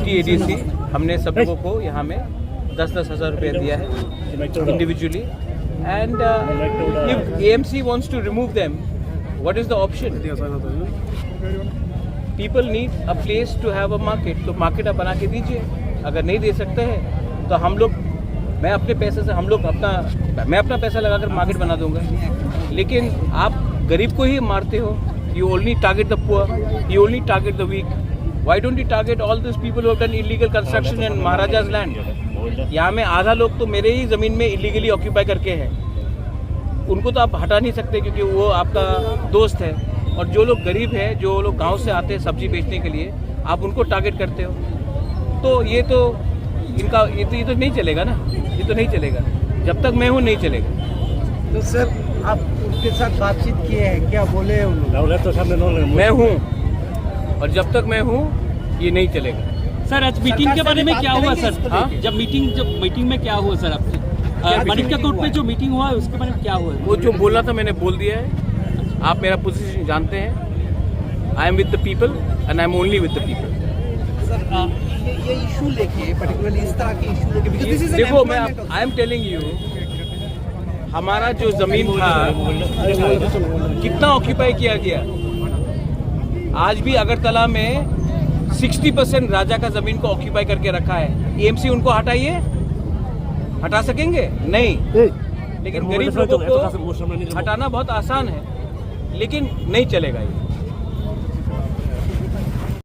50 ADC हमने सब लोगों को यहाँ में 10-10 हज़ार रुपये दिया है individually and if AMC wants to remove them, what is the option? People need a place to have a market, तो मार्केट आप बना के दीजिए। अगर नहीं दे सकते हैं तो हम लोग, मैं अपने पैसे से, हम लोग मैं अपना पैसा लगाकर मार्केट बना दूंगा। लेकिन आप गरीब को ही मारते हो। You only target the poor, you only target the weak. Why don't you target all those people who have done illegal construction in Maharaja's land? यहाँ में आधा लोग तो मेरे ही ज़मीन में इलीगली ऑक्यूपाई करके हैं। उनको तो आप हटा नहीं सकते क्योंकि वो आपका दोस्त है। और जो लोग गरीब हैं, जो लोग गांव से आते हैं सब्जी बेचने के लिए, आप उनको टारगेट करते हो। तो ये तो नहीं चलेगा ना, ये तो नहीं चलेगा। जब तक मैं हूँ नहीं चलेगा। तो सर आप उनके साथ बातचीत किए हैं, क्या बोले उन्होंने? मैं हूँ और जब तक मैं हूँ ये नहीं चलेगा। सर आज मीटिंग के बारे में क्या हुआ सर? हाँ? जब मीटिंग में क्या हुआ सर आपसे? माणिक्य कोर्ट में जो मीटिंग हुआ उसके बारे में क्या हुआ? वो जो बोलना था मैंने बोल दिया है। आप मेरा पोजीशन जानते हैं। I am with the people and I am only with the people. ये इशू लेके पर्टिकुलरली इस तरह के इशू लेके देखो, मैं आई एम टेलिंग यू, हमारा जो जमीन था कितना ऑक्यूपाई किया गया। आज भी अगरतला में 60% राजा का जमीन को ऑक्यूपाई करके रखा है। AMC उनको हटा सकेंगे? नहीं। लेकिन गरीब लोगों को हटाना बहुत आसान है, लेकिन नहीं चलेगा ये।